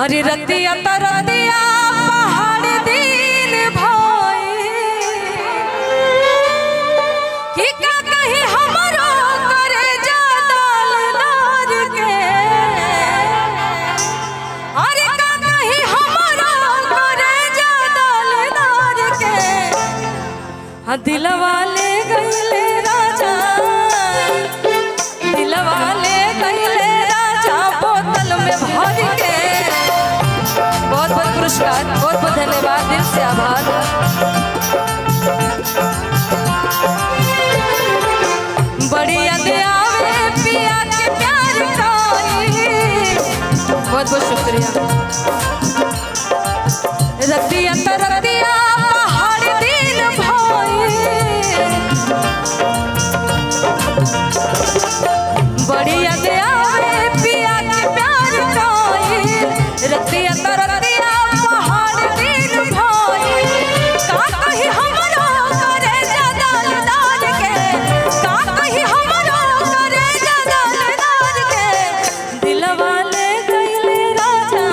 अरे रतिया तरतिया पहाड़ दिन भाई कि का कहीं हमरो करे जादाल के अरे का कहीं हमरो करे जादाल के दिलवा ले गइले राजा दिलवा ले गइले राजा बोतल में भर के। बहुत बहुत पुरस्कार बहुत बहुत धन्यवाद दिल से आभार। बड़ी याद आवे पिया के प्यार का बहुत बहुत शुक्रिया। रतिया तरतिया पहाड़ दिन भाई बड़ी याद आवे पिया के प्यार का रतिया तरतिया पहाड़ दिन भाई का कहीं हमरो करे जादाल दाल के का कहीं हमरो करे जादाल दाल के दिलवा ले गइले राजा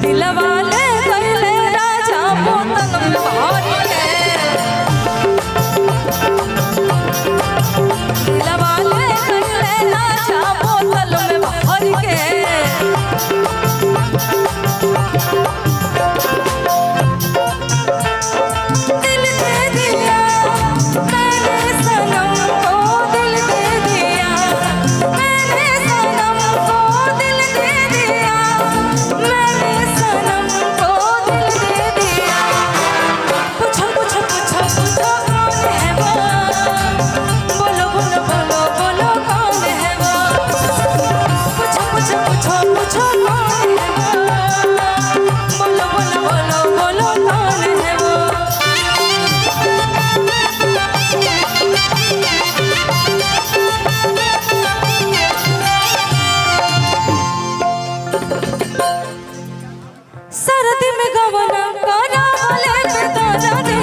दिलवा ले गइले राजा बोतल में भर के दिलवा ले गइले राजा बोतल में भर के। सरदी में गवना करा वाले बेदारा दी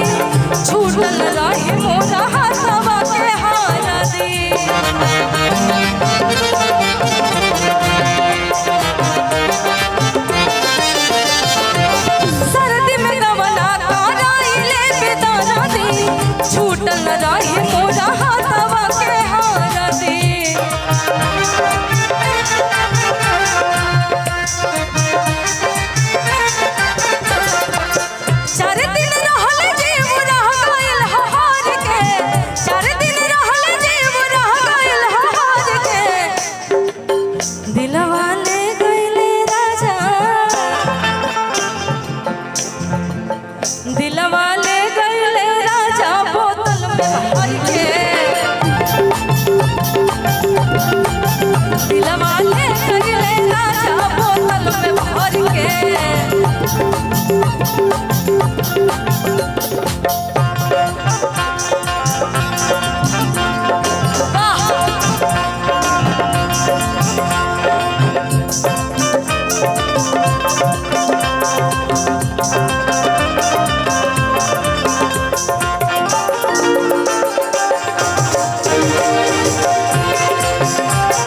छूटल रही मोरा हाथवा के हारा दी सरदी में गवना करा ले बेदारा दी छूटल रही मोरा हाथवा के हारा दी। दिलवा ले गइले राजा दिलवा ले गइले राजा बोतल में भर के दिलवा ले गइले राजा बोतल में भर के।